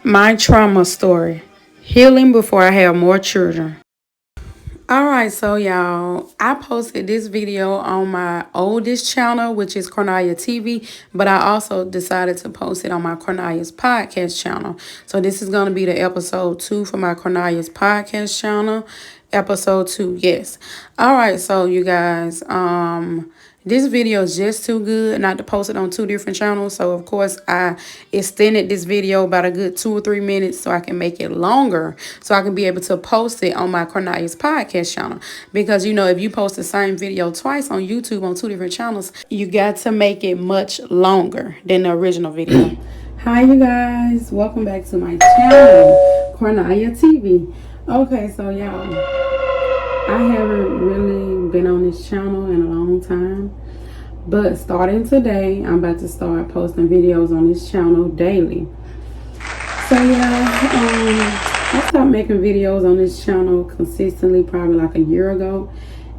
My trauma story. Healing before I have more children. Alright, so y'all, I posted this video on my oldest channel, which is Cornelia TV, but I also decided to post it on my Cornelia's podcast channel. So this is going to be the episode 2 for my Cornelia's podcast channel. Episode 2, yes. Alright, so you guys, this video is just too good not to post it on 2 different channels. So, of course, I extended this video about a good 2 or 3 minutes so I can make it longer. So I can be able to post it on my Cornelia's podcast channel. Because, you know, if you post the same video twice on YouTube on 2 different channels, you got to make it much longer than the original video. Hi, you guys. Welcome back to my channel, Cornelia TV. Okay, so y'all, I haven't really been on this channel in a long time, but starting today, I'm about to start posting videos on this channel daily. So yeah, I stopped making videos on this channel consistently probably like a year ago,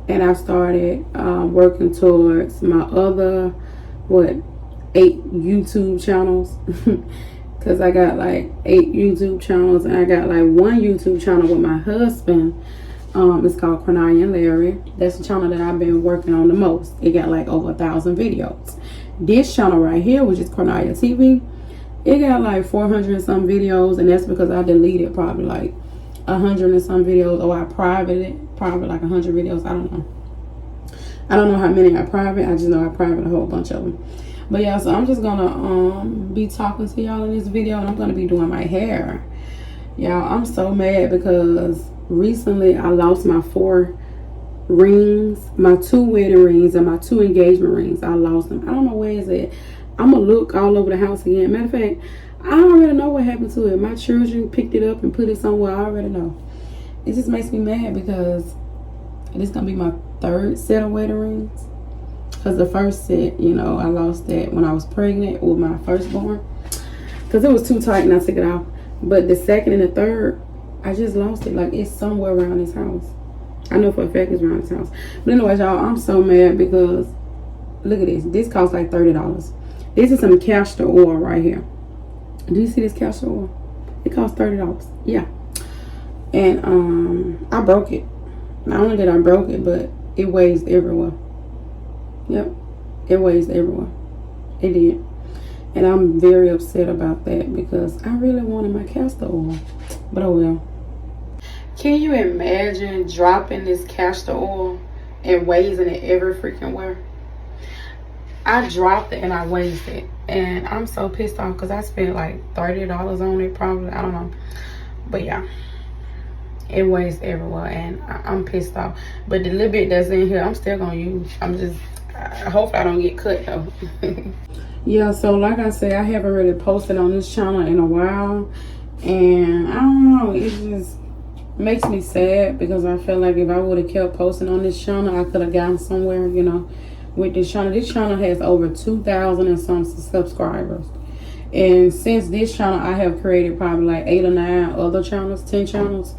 and I started working towards my other, 8 YouTube channels. Because I got like 8 YouTube channels, and I got like 1 YouTube channel with my husband. It's called Cornelia and Larry. That's the channel that I've been working on the most. It got like over 1,000 videos. This channel right here, which is Cornelia TV, it got like 400 and some videos, and that's because I deleted probably like 100 and some videos, or I privated it, probably like 100 videos. I don't know. I don't know how many I private. I just know I private a whole bunch of them. But yeah, so I'm just gonna be talking to y'all in this video, and I'm gonna be doing my hair. Y'all, I'm so mad because recently I lost my 4 rings, my 2 wedding rings and my 2 engagement rings. I lost them. I don't know where it's at. I'm gonna look all over the house again. Matter of fact, I already know what happened to it. My children picked it up and put it somewhere. I already know. It just makes me mad because this gonna be my 3rd set of wedding rings. Because the first set, you know, I lost that when I was pregnant with my firstborn. Because it was too tight and I took it off. But the 2nd and the 3rd, I just lost it. Like, it's somewhere around this house. I know for a fact it's around this house. But anyways, y'all, I'm so mad because, look at this. This costs like $30. This is some castor oil right here. Do you see this castor oil? It costs $30. Yeah. And I broke it. Not only did I broke it, but it weighs everywhere. Yep. It weighs everywhere. It did. And I'm very upset about that because I really wanted my castor oil. But oh well. Can you imagine dropping this castor oil and wasting it every freaking where? I dropped it and I wasted it. And I'm so pissed off because I spent like $30 on it probably. I don't know. But yeah. It weighs everywhere and I'm pissed off. But the little bit that's in here, I'm still going to use. I hope I don't get cut though. Yeah, so like I said, I haven't really posted on this channel in a while. And I don't know, it just makes me sad because I feel like if I would have kept posting on this channel, I could have gotten somewhere, you know, with this channel. This channel has over 2,000 and some subscribers. And since this channel, I have created probably like 8 or 9 other channels, 10 channels.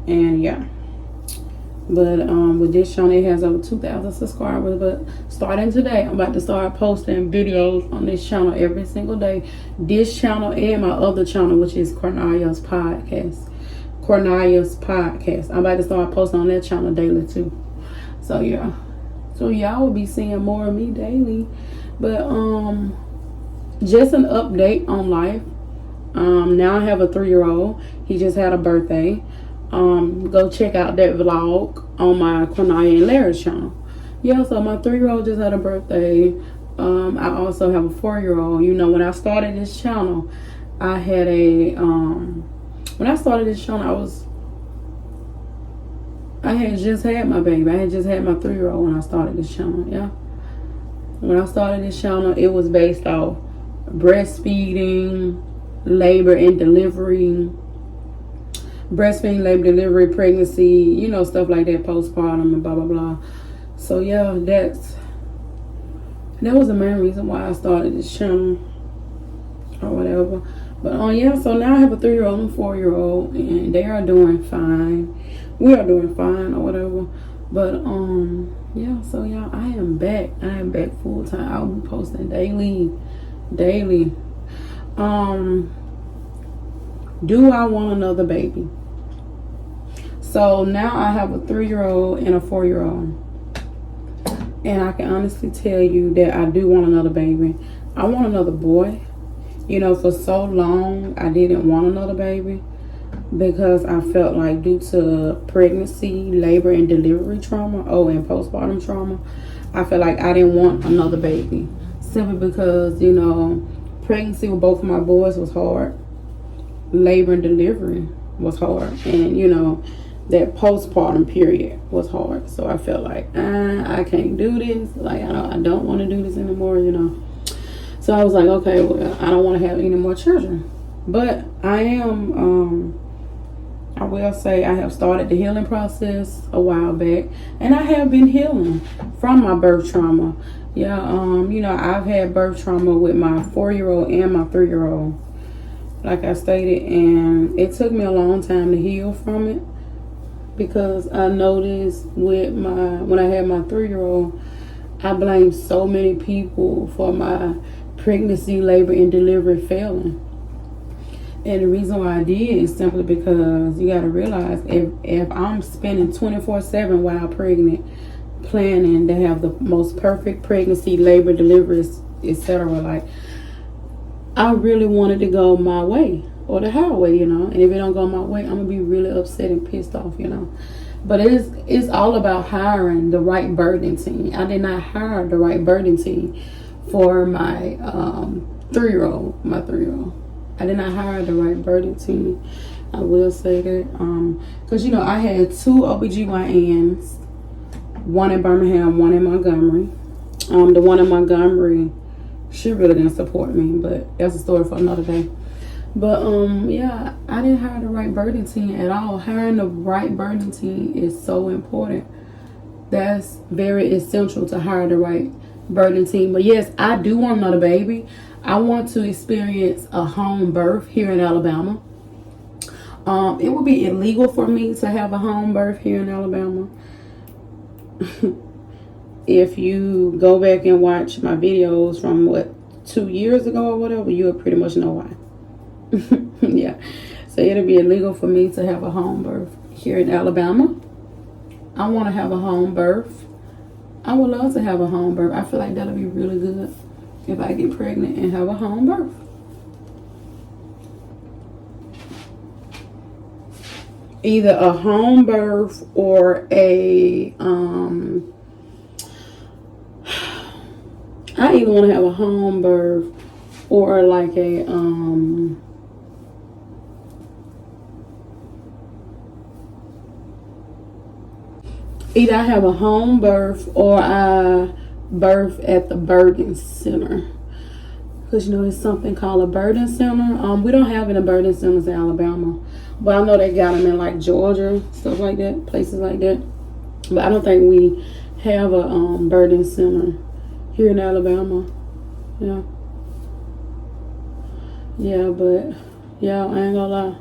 And yeah. But with this channel, it has over 2,000 subscribers. But starting today, I'm about to start posting videos on this channel every single day. This channel and my other channel, which is Cornelia's podcast. Cornelia's podcast. I'm about to start posting on that channel daily too. So yeah. So y'all will be seeing more of me daily. But just an update on life. Now I have a 3-year-old. He just had a birthday. Go check out that vlog on my Cornelia and Larry's channel. Yeah, so my 3-year-old just had a birthday. I also have a 4-year-old. You know, when I started this channel, I had a when I started this channel, I had just had my baby. I had just had my 3-year-old when I started this channel. Yeah, when I started this channel, it was based off breastfeeding, labor and delivery, pregnancy, you know, stuff like that, postpartum and blah blah blah. So yeah, that was the main reason why I started this channel or whatever. But yeah, so now I have a 3-year-old and 4-year-old, and they are doing fine. We are doing fine or whatever. But yeah, so y'all, I am back full time. I'll be posting daily. Do I want another baby? So now I have a 3-year-old and a 4-year-old. And I can honestly tell you that I do want another baby. I want another boy. You know, for so long, I didn't want another baby because I felt like due to pregnancy, labor, and delivery trauma, and postpartum trauma, I felt like I didn't want another baby. Simply because, you know, pregnancy with both of my boys was hard. Labor and delivery was hard. And, you know, that postpartum period was hard. So I felt like, I can't do this. Like, I don't want to do this anymore, you know. So I was like, okay, well, I don't want to have any more children. But I will say I have started the healing process a while back. And I have been healing from my birth trauma. Yeah, you know, I've had birth trauma with my 4-year-old and my 3-year-old. Like I stated, and it took me a long time to heal from it. Because I noticed when I had my 3-year-old, I blamed so many people for my pregnancy, labor, and delivery failing. And the reason why I did is simply because you got to realize if I'm spending 24/7 while pregnant, planning to have the most perfect pregnancy, labor, deliveries, etc., like, I really wanted to go my way. Or the highway, you know. And if it don't go my way, I'm gonna be really upset and pissed off, you know. But it's all about hiring the right birthing team. I did not hire the right birthing team for my 3-year-old. My 3-year-old. I did not hire the right birthing team. I will say that. Because, you know, I had 2 OBGYNs. One in Birmingham, one in Montgomery. The one in Montgomery, she really didn't support me. But that's a story for another day. But, yeah, I didn't hire the right birthing team at all. Hiring the right birthing team is so important. That's very essential to hire the right birthing team. But, yes, I do want another baby. I want to experience a home birth here in Alabama. It would be illegal for me to have a home birth here in Alabama. If you go back and watch my videos from, 2 years ago or whatever, you would pretty much know why. Yeah, so it'll be illegal for me to have a home birth here in Alabama. I want to have a home birth. I would love to have a home birth. I feel like that'll be really good if I get pregnant and have a home birth. Either a home birth or I either want to have a home birth or like a either I have a home birth or I birth at the birthing center. Because, you know, there's something called a birthing center. We don't have any birthing centers in Alabama. But I know they got them in, like, Georgia, stuff like that, places like that. But I don't think we have a birthing center here in Alabama. Yeah. Yeah, but, yeah, I ain't gonna lie.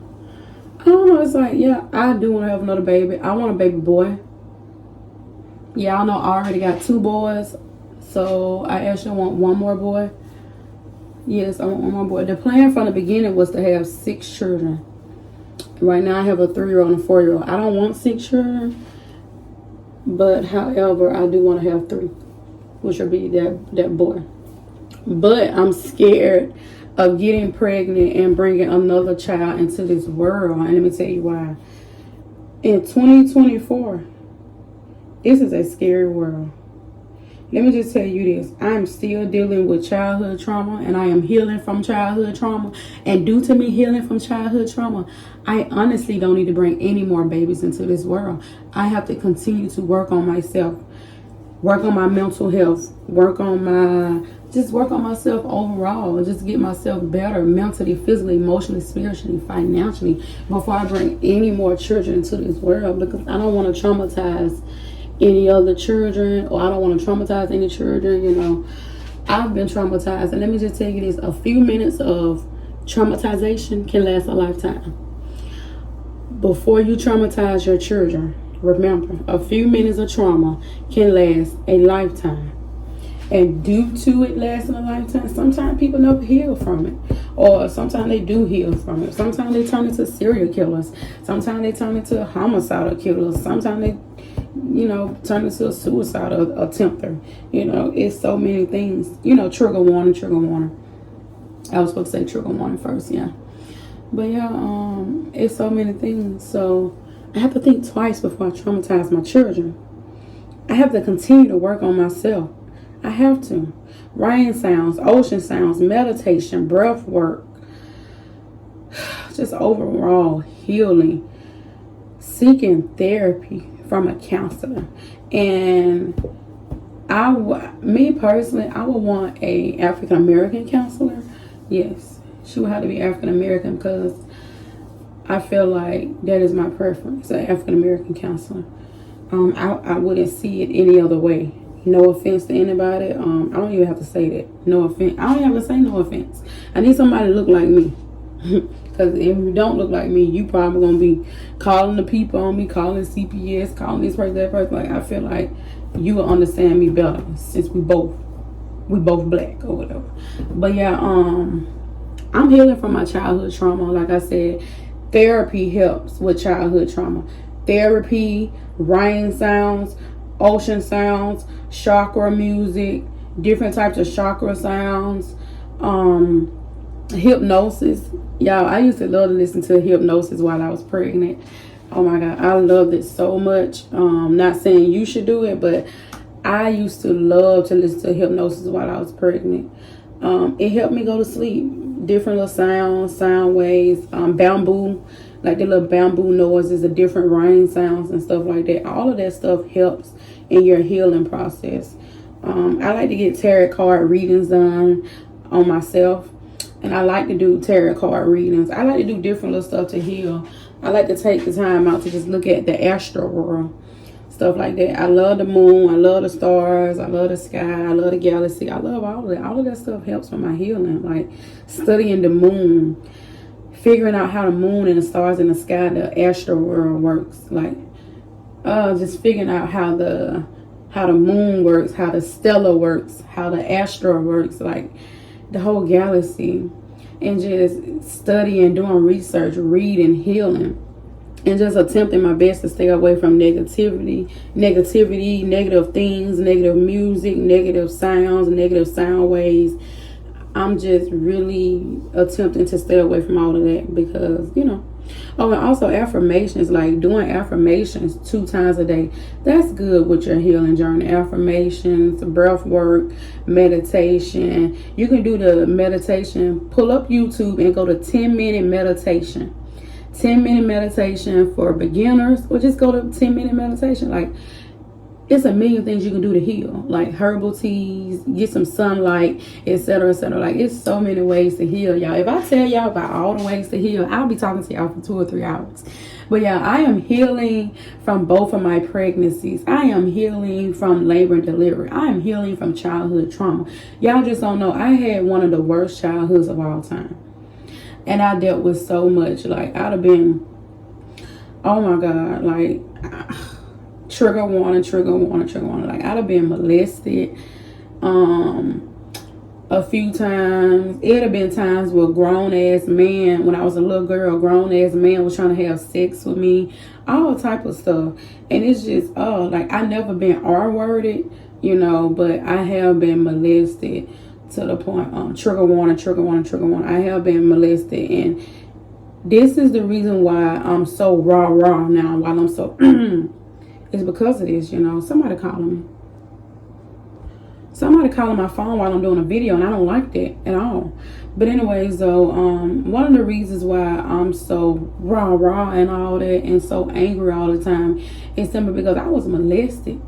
I don't know, it's like, yeah, I do want to have another baby. I want a baby boy. Yeah, I know I already got 2 boys, so I actually want one more boy. Yes, I want one more boy. The plan from the beginning was to have 6 children. Right now I have a 3-year-old and a 4-year-old. I don't want 6 children, but however, I do want to have 3, which will be that boy. But I'm scared of getting pregnant and bringing another child into this world. And let me tell you why. In 2024, this is a scary world. Let me just tell you this. I'm still dealing with childhood trauma, and I am healing from childhood trauma. And due to me healing from childhood trauma, I honestly don't need to bring any more babies into this world. I have to continue to work on myself, work on my mental health, work on myself overall, just get myself better mentally, physically, emotionally, spiritually, financially, before I bring any more children into this world, because I don't want to traumatize any other children, or I don't want to traumatize any children. You know, I've been traumatized, and let me just tell you this: a few minutes of traumatization can last a lifetime. Before you traumatize your children, remember, a few minutes of trauma can last a lifetime. And due to it lasting a lifetime, sometimes people never heal from it. Or sometimes they do heal from it. Sometimes they turn into serial killers. Sometimes they turn into homicidal killers. Sometimes they, turn into a suicidal attempter. It's so many things. Trigger warning, trigger warning. I was supposed to say trigger warning first, yeah. But yeah, it's so many things. So I have to think twice before I traumatize my children. I have to continue to work on myself. I have to. Rain sounds, ocean sounds, meditation, breath work, just overall healing, seeking therapy from a counselor. And me personally, I would want a African American counselor. Yes, she would have to be African American because I feel like that is my preference, an African American counselor. I wouldn't see it any other way. No offense to anybody. I don't even have to say that. No offense. I don't even have to say no offense. I need somebody to look like me. Because if you don't look like me, you probably going to be calling the people on me, calling CPS, calling this person, that person. Like, I feel like you will understand me better since we both black or whatever. But yeah, I'm healing from my childhood trauma. Like I said, therapy helps with childhood trauma. Therapy, rain sounds, ocean sounds, chakra music, different types of chakra sounds, hypnosis. Y'all, I used to love to listen to hypnosis while I was pregnant. Oh my God, I loved it so much. Not saying you should do it, but I used to love to listen to hypnosis while I was pregnant. It helped me go to sleep. Different little sounds, sound waves, bamboo, like the little bamboo noises, the different rain sounds and stuff like that. All of that stuff helps in your healing process. I like to get tarot card readings done on myself. And I like to do tarot card readings. I like to do different little stuff to heal. I like to take the time out to just look at the astral world. Stuff like that. I love the moon. I love the stars. I love the sky. I love the galaxy. I love all of that. All of that stuff helps with my healing. Like studying the moon. Figuring out how the moon and the stars in the sky, the astral world works. Like just figuring out how the moon works, how the stellar works, how the astral works. Like the whole galaxy, and just studying, doing research, reading, healing, and just attempting my best to stay away from negativity, negative things, negative music, negative sounds, negative sound waves. I'm just really attempting to stay away from all of that because, Oh, and also affirmations, like doing affirmations 2 times a day. That's good with your healing journey. Affirmations, breath work, meditation. You can do the meditation. Pull up YouTube and go to 10-minute meditation. 10-minute meditation for beginners, or just go to 10-minute meditation. Like, it's a million things you can do to heal, like herbal teas, get some sunlight, etc., etc. Like, it's so many ways to heal, y'all. If I tell y'all about all the ways to heal, I'll be talking to y'all for 2 or 3 hours. But yeah, I am healing from both of my pregnancies. I am healing from labor and delivery. I am healing from childhood trauma. Y'all just don't know. I had one of the worst childhoods of all time. And I dealt with so much. Like, I'd have been, oh my God, like, trigger warning. Like, I'd have been molested a few times. It have been times where grown ass man, when I was a little girl, grown ass man was trying to have sex with me, all type of stuff. And it's just, like, I never been R-worded, but I have been molested to the point, trigger warning. I have been molested, and this is the reason why I'm so raw now, while I'm so it's because of this. Somebody calling my phone while I'm doing a video, and I don't like that at all. But anyways, though, one of the reasons why I'm so raw and all that, and so angry all the time, is simply because I was molested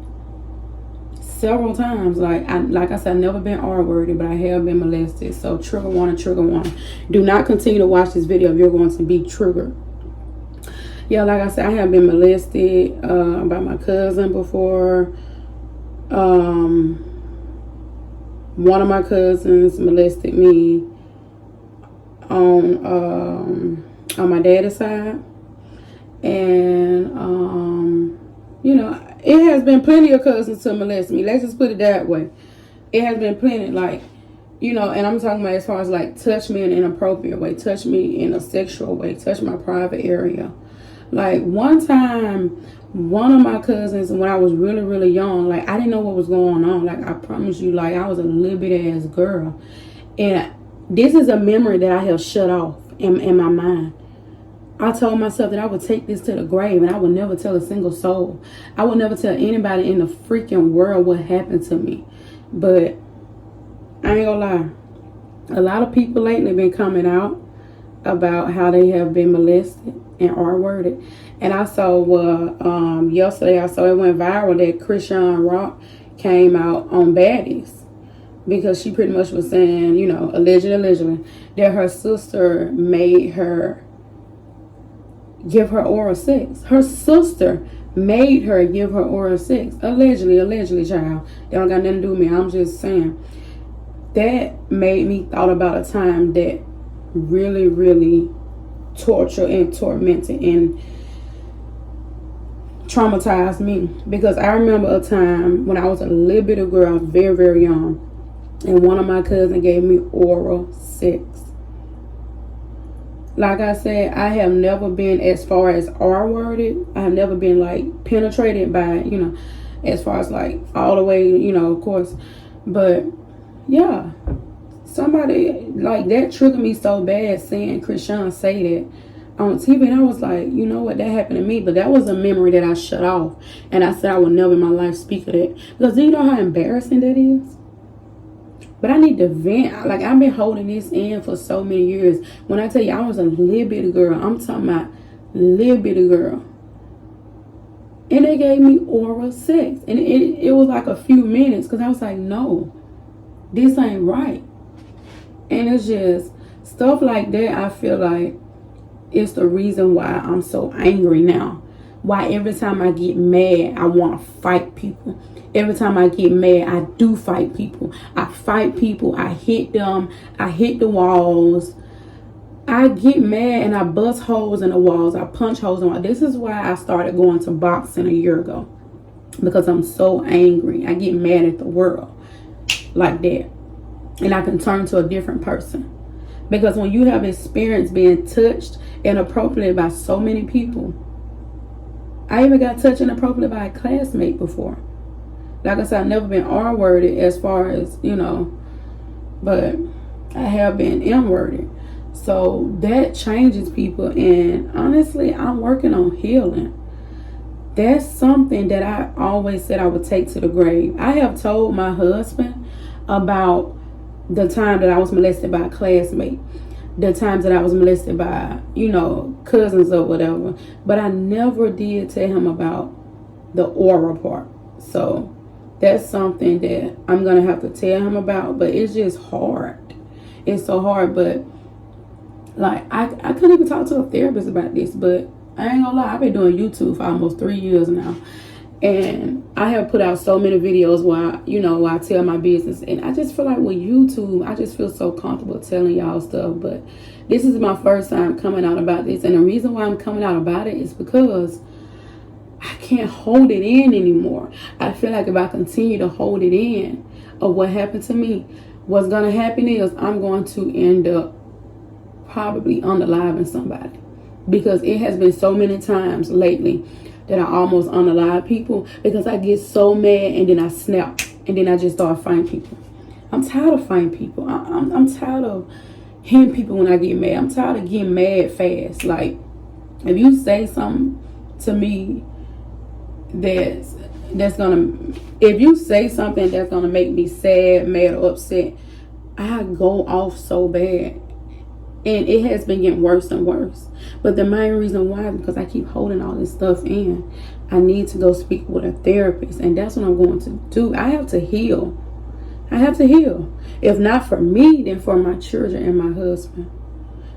several times. Like I said, I've never been R-worded, but I have been molested. So trigger warning. Do not continue to watch this video if you're going to be triggered. Yeah, like I said, I have been molested by my cousin before. One of my cousins molested me on my daddy's side, and it has been plenty of cousins to molest me. Let's just put it that way. it has been plenty, like, you know, and I'm talking about as far as like touch me in an inappropriate way, touch me in a sexual way, touch my private area. Like one time, one of my cousins, when I was really, really young, like I didn't know what was going on. Like I promise you, like I was a little bit ass girl. And this is a memory that I have shut off in my mind. I told myself that I would take this to the grave and I would never tell a single soul. I would never tell anybody in the freaking world what happened to me. But I ain't gonna lie. A lot of people lately been coming out about how they have been molested and R-worded. And I saw yesterday I saw it went viral that Christian Rock came out on Baddies, because she pretty much was saying, you know, allegedly, that her sister made her give her oral sex. Her sister made her give her oral sex. Allegedly, child. They don't got nothing to do with me. I'm just saying. That made me thought about a time that really, really tortured and tormented and traumatized me. Because I remember a time when I was a little bit of girl, I was very, very young, and one of my cousins gave me oral sex. Like I said, I have never been as far as R-worded. I have never been like penetrated by, you know, as far as like all the way, you know, of course. But yeah, somebody like that triggered me so bad, seeing Christian say that on TV. And I was like, you know what, that happened to me. But that was a memory that I shut off. And I said I would never in my life speak of that. Because do you know how embarrassing that is? But I need to vent. Like, I've been holding this in for so many years. When I tell you I was a little bitty girl, I'm talking about little bitty girl. And they gave me oral sex. And it was like a few minutes, because I was like, no, this ain't right. And it's just stuff like that. I feel like it's the reason why I'm so angry now. Why every time I get mad, I want to fight people. Every time I get mad, I do fight people. I fight people. I hit them. I hit the walls. I get mad and I bust holes in the walls. I punch holes in the walls. This is why I started going to boxing a year ago. Because I'm so angry. I get mad at the world like that. And I can turn to a different person. Because when you have experience being touched inappropriately by so many people. I even got touched inappropriately by a classmate before. Like I said, I've never been R-worded as far as, you know, but I have been M-worded. So that changes people. And honestly, I'm working on healing. That's something that I always said I would take to the grave. I have told my husband about the time that I was molested by a classmate. The times that I was molested by, you know, cousins or whatever. But I never did tell him about the oral part. So that's something that I'm going to have to tell him about. But it's just hard. It's so hard. But like, I couldn't even talk to a therapist about this. But I ain't gonna lie, I've been doing YouTube for almost 3 years now. And I have put out so many videos where I tell my business. And I just feel like with YouTube, I just feel so comfortable telling y'all stuff. But this is my first time coming out about this. And the reason why I'm coming out about it is because I can't hold it in anymore. I feel like if I continue to hold it in of what happened to me, what's going to happen is I'm going to end up probably unaliving somebody. Because it has been so many times lately that I almost unalive people because I get so mad and then I snap and then I just start fighting people. I'm tired of fighting people. I'm tired of hitting people when I get mad. I'm tired of getting mad fast. Like, if you say something to me if you say something that's gonna make me sad, mad, or upset, I go off so bad. And it has been getting worse and worse. But the main reason why is because I keep holding all this stuff in. I need to go speak with a therapist. And that's what I'm going to do. I have to heal. I have to heal. If not for me, then for my children and my husband.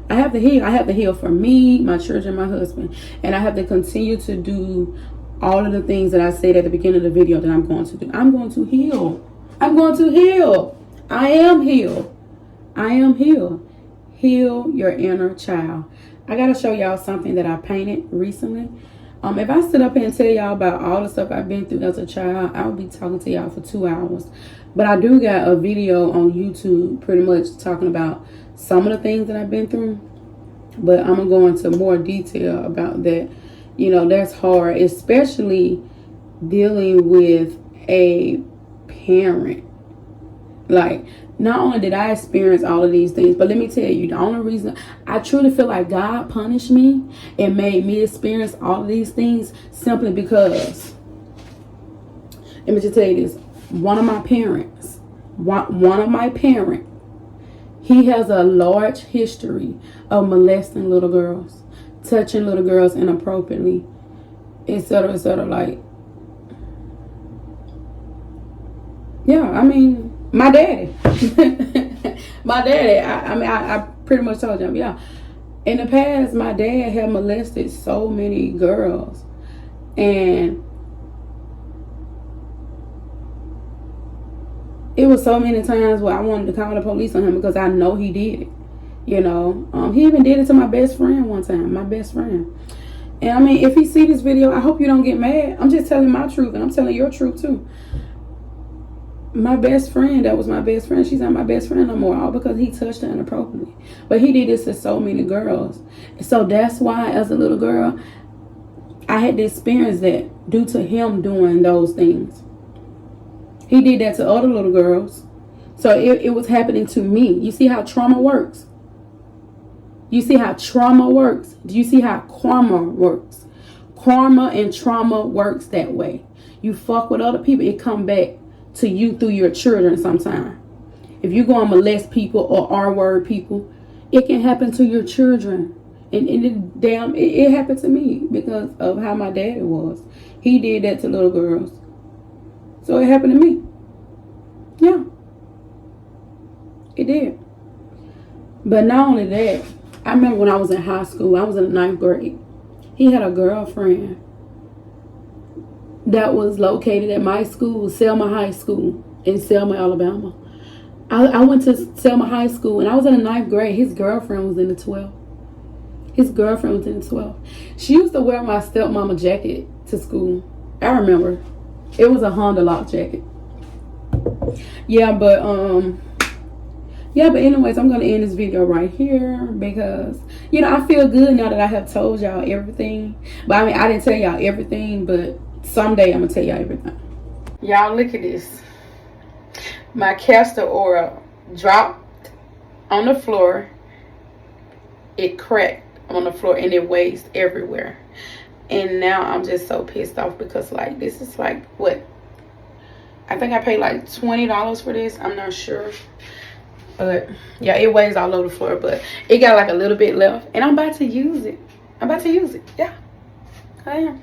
I have to heal. I have to heal for me, my children, and my husband. And I have to continue to do all of the things that I said at the beginning of the video that I'm going to do. I'm going to heal. I'm going to heal. I am healed. I am healed. Heal your inner child. I gotta show y'all something that I painted recently. If I sit up here and tell y'all about all the stuff I've been through as a child, I would be talking to y'all for 2 hours. But I do got a video on YouTube pretty much talking about some of the things that I've been through. But I'm going to go into more detail about that. You know, that's hard, especially dealing with a parent. Like, not only did I experience all of these things, but let me tell you, the only reason I truly feel like God punished me and made me experience all of these things simply because, let me just tell you this, one of my parents, he has a large history of molesting little girls, touching little girls inappropriately, etc., etc. Like, yeah, I mean, my daddy. I pretty much told you, yeah. In the past, my dad had molested so many girls. And it was so many times where I wanted to call the police on him because I know he did it. You know, he even did it to my best friend one time, my best friend. And I mean, if he see this video, I hope you don't get mad. I'm just telling my truth, and I'm telling your truth too. My best friend, that was my best friend, she's not my best friend no more, all because he touched her inappropriately. But he did this to so many girls. So that's why, as a little girl, I had to experience that due to him doing those things. He did that to other little girls. So it was happening to me. You see how trauma works? You see how trauma works? Do you see how karma works? Karma and trauma works that way. You fuck with other people, it come back to you through your children sometime. If you go and molest people or R-word people, it can happen to your children. And it happened to me because of how my daddy was. He did that to little girls. So it happened to me. Yeah. It did. But not only that, I remember when I was in high school, I was in the 9th grade. He had a girlfriend that was located at my school, Selma High School in Selma, Alabama. I went to Selma High School and I was in the 9th grade. His girlfriend was in the 12th. She used to wear my stepmama jacket to school. I remember. It was a Honda lock jacket. Yeah, but anyways, I'm going to end this video right here because, you know, I feel good now that I have told y'all everything. But I mean, I didn't tell y'all everything, but someday I'm going to tell y'all everything. Y'all, look at this. My castor oil dropped on the floor. It cracked on the floor and it waste everywhere. And now I'm just so pissed off because, like, this is like, what? I think I paid like $20 for this. I'm not sure. But, yeah, it weighs all over the floor. But it got like a little bit left. And I'm about to use it. Yeah, I am.